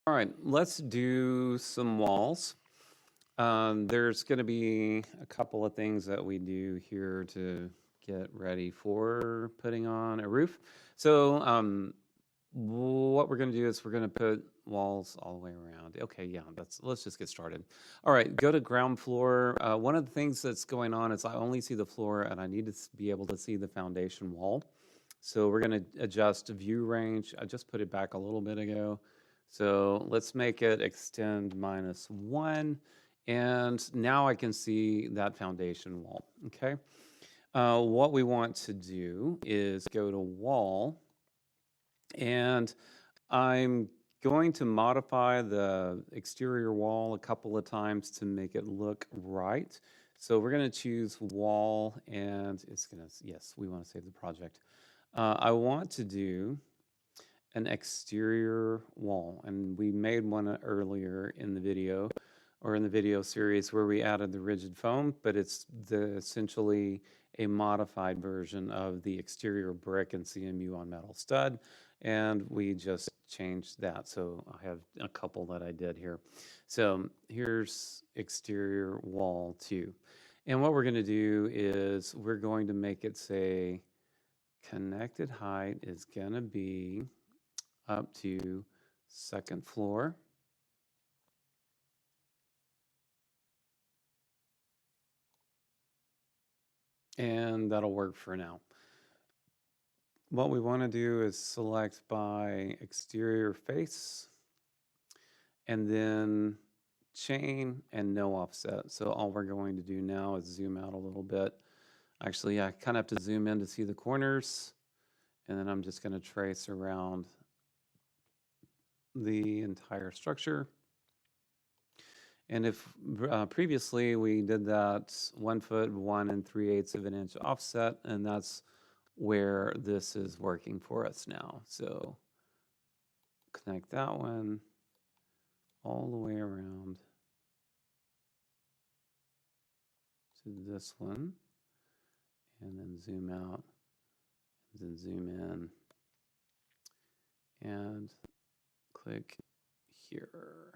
All right, let's do some walls. There's going to be a couple of things that we do here to get ready for putting on a roof. So what we're going to do is we're going to put walls all the way around. Okay, yeah, let's just get started. All right, go to ground floor. One of the things that's going on is I only see the floor and I need to be able to see the foundation wall. So we're going to adjust view range. I just put it back a little bit ago. So let's make it extend -1. And now I can see that foundation wall, okay? What we want to do is go to wall, and I'm going to modify the exterior wall a couple of times to make it look right. So we're going to choose wall, and it's going to, yes, we want to save the project. I want to do an exterior wall, and we made one earlier in the video or in the video series where we added the rigid foam, but it's essentially a modified version of the exterior brick and CMU on metal stud, and we just changed that. So I have a couple that I did here. So here's exterior wall 2. And what we're going to do is we're going to make it say connected height is going to be up to 2nd floor. And that'll work for now. What we want to do is select by exterior face and then chain and no offset. So all we're going to do now is zoom out a little bit. Actually, I kind of have to zoom in to see the corners, and then I'm just going to trace around the entire structure. And if previously we did that 1 foot, 1 3/8 of an inch offset, and that's where this is working for us now. So connect that one all the way around to this one, and then zoom out, and then zoom in, and click here.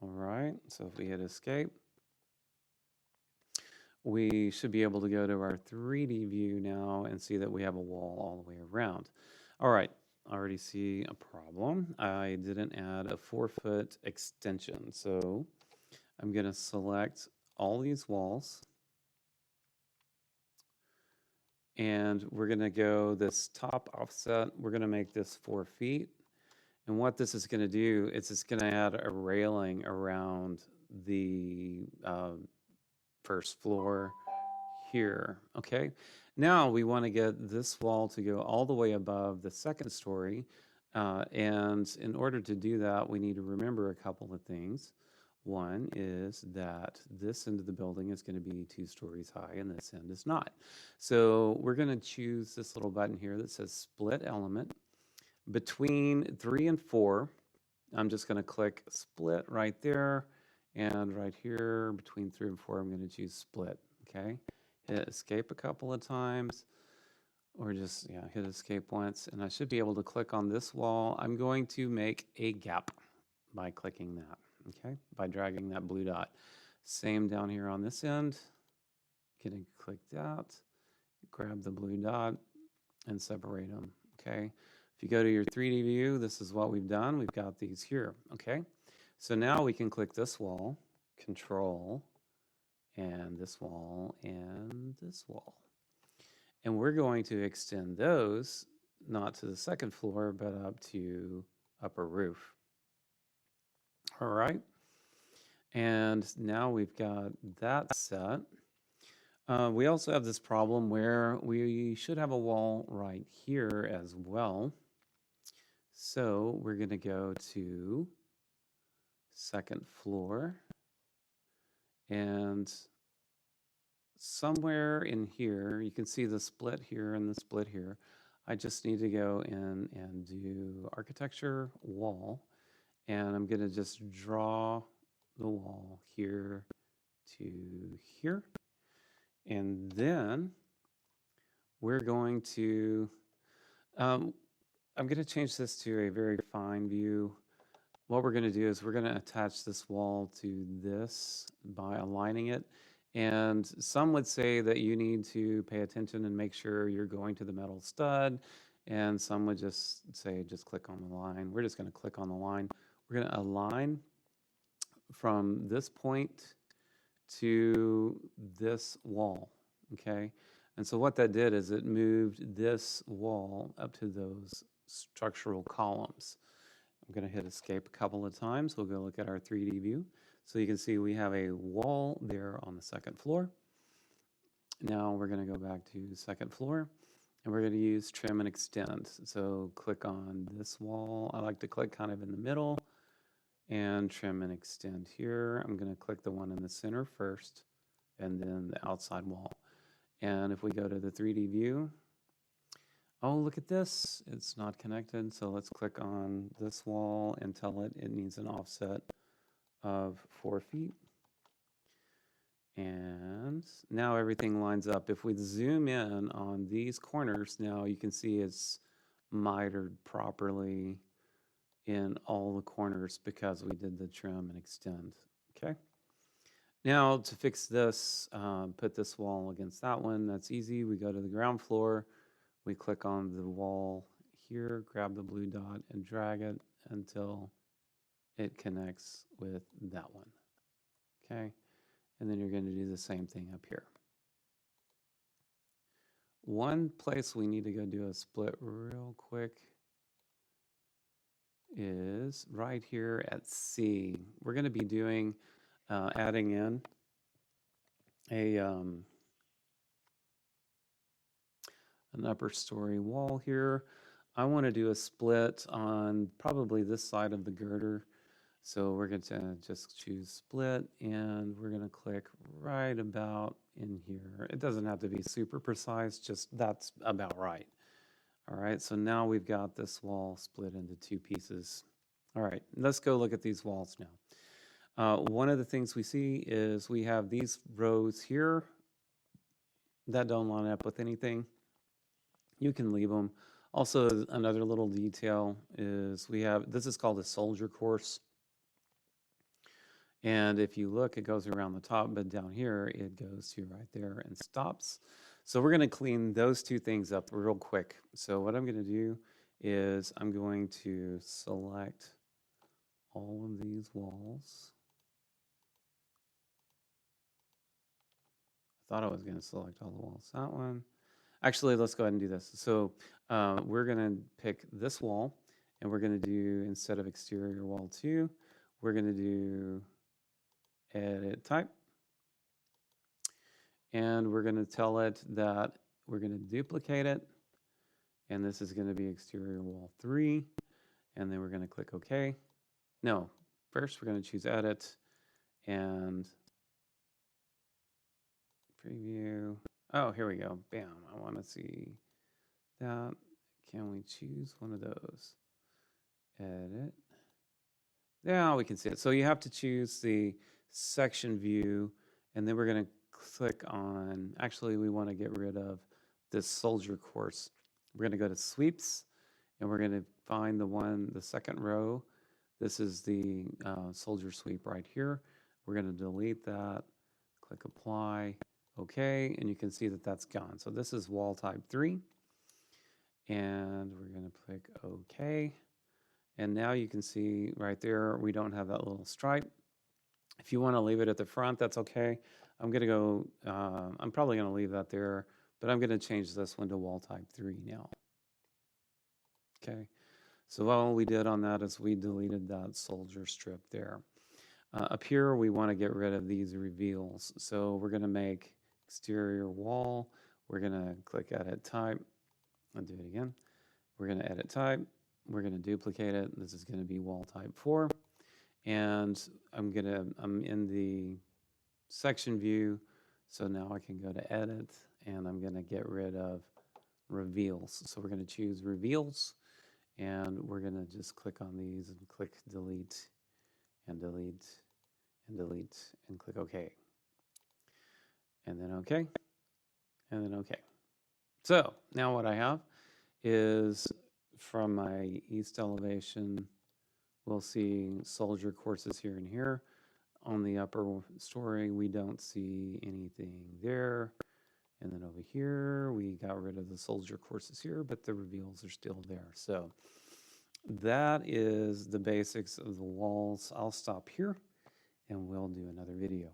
All right, so if we hit escape, we should be able to go to our 3D view now and see that we have a wall all the way around. All right, I already see a problem. I didn't add a 4-foot extension, so I'm going to select all these walls, and we're going to go this top offset. We're going to make this 4 feet. And what this is going to do is it's going to add a railing around the first floor here, okay? Now we want to get this wall to go all the way above the 2nd story. And in order to do that, we need to remember a couple of things. One is that this end of the building is going to be 2 stories high and this end is not. So we're going to choose this little button here that says split element. Between 3 and 4, I'm just going to click split right there, and right here between 3 and 4, I'm going to choose split. Okay, hit escape a couple of times, or just hit escape once, and I should be able to click on this wall. I'm going to make a gap by clicking that. Okay, by dragging that blue dot. Same down here on this end. Getting clicked out, grab the blue dot, and separate them. Okay. If you go to your 3D view, this is what we've done. We've got these here, okay? So now we can click this wall, control, and this wall, and this wall. And we're going to extend those, not to the 2nd floor, but up to upper roof. All right? And now we've got that set. We also have this problem where we should have a wall right here as well. So we're going to go to 2nd floor, and somewhere in here, you can see the split here and the split here. I just need to go in and do architecture wall, and I'm going to just draw the wall here to here. And then we're going to I'm going to change this to a very fine view. what we're going to do is we're going to attach this wall to this by aligning it. And some would say that you need to pay attention and make sure you're going to the metal stud. And some would just say, just click on the line. We're just going to click on the line. We're going to align from this point to this wall, okay? And so what that did is it moved this wall up to those structural columns. I'm going to hit escape a couple of times. We'll go look at our 3D view. So you can see we have a wall there on the second floor. Now we're going to go back to second floor, and we're going to use trim and extend. So click on this wall. I like to click kind of in the middle and trim and extend here. I'm going to click the one in the center first and then the outside wall. And if we go to the 3D view, oh, look at this. It's not connected. So let's click on this wall and tell it it needs an offset of 4 feet. And now everything lines up. If we zoom in on these corners, now you can see it's mitered properly in all the corners because we did the trim and extend, okay? Now to fix this, put this wall against that one. That's easy. We go to the ground floor. We click on the wall here, grab the blue dot and drag it until it connects with that one, okay? And then you're going to do the same thing up here. One place we need to go do a split real quick is right here at C. We're going to be doing, adding in an upper story wall here. I want to do a split on probably this side of the girder. So we're going to just choose split, and we're going to click right about in here. It doesn't have to be super precise, just that's about right. All right, so now we've got this wall split into 2 pieces. All right, let's go look at these walls now. One of the things we see is we have these rows here that don't line up with anything. You can leave them. Also, another little detail is we have, this is called a soldier course. And if you look, it goes around the top, but down here, it goes to right there and stops. So we're going to clean those 2 things up real quick. So what I'm going to do is I'm going to select all of these walls. I thought I was going to select all the walls. That one. Actually, let's go ahead and do this. So we're going to pick this wall, and we're going to do, instead of exterior wall 2, we're going to do edit type. And we're going to tell it that we're going to duplicate it. And this is going to be exterior wall 3. And then we're going to click OK. No, first we're going to choose edit and preview. Oh, here we go. Bam. I want to see that. Can we choose one of those? Edit. Yeah, we can see it. So you have to choose the section view, and then we're going to click on, actually we want to get rid of this soldier course. We're going to go to sweeps, and we're going to find the second row. This is the soldier sweep right here. We're going to delete that, click apply, okay, and you can see that that's gone. So this is wall type 3, and we're going to click okay. And now you can see right there, we don't have that little stripe. If you want to leave it at the front, that's okay. I'm going to go, I'm probably going to leave that there, but I'm going to change this one to wall type 3 now. Okay, so all we did on that is we deleted that soldier strip there. Up here, we want to get rid of these reveals. So we're going to make exterior wall. We're going to click edit type. I'll do it again. We're going to edit type. We're going to duplicate it. This is going to be wall type 4. And I'm in the section view. So now I can go to edit, and I'm going to get rid of reveals. So we're going to choose reveals, and we're going to just click on these and click delete and delete and delete and click OK. And then OK, and then OK. So now what I have is from my east elevation We'll see soldier courses here and here. On the upper story, we don't see anything there. And then over here, we got rid of the soldier courses here, but the reveals are still there. So that is the basics of the walls. I'll stop here and we'll do another video.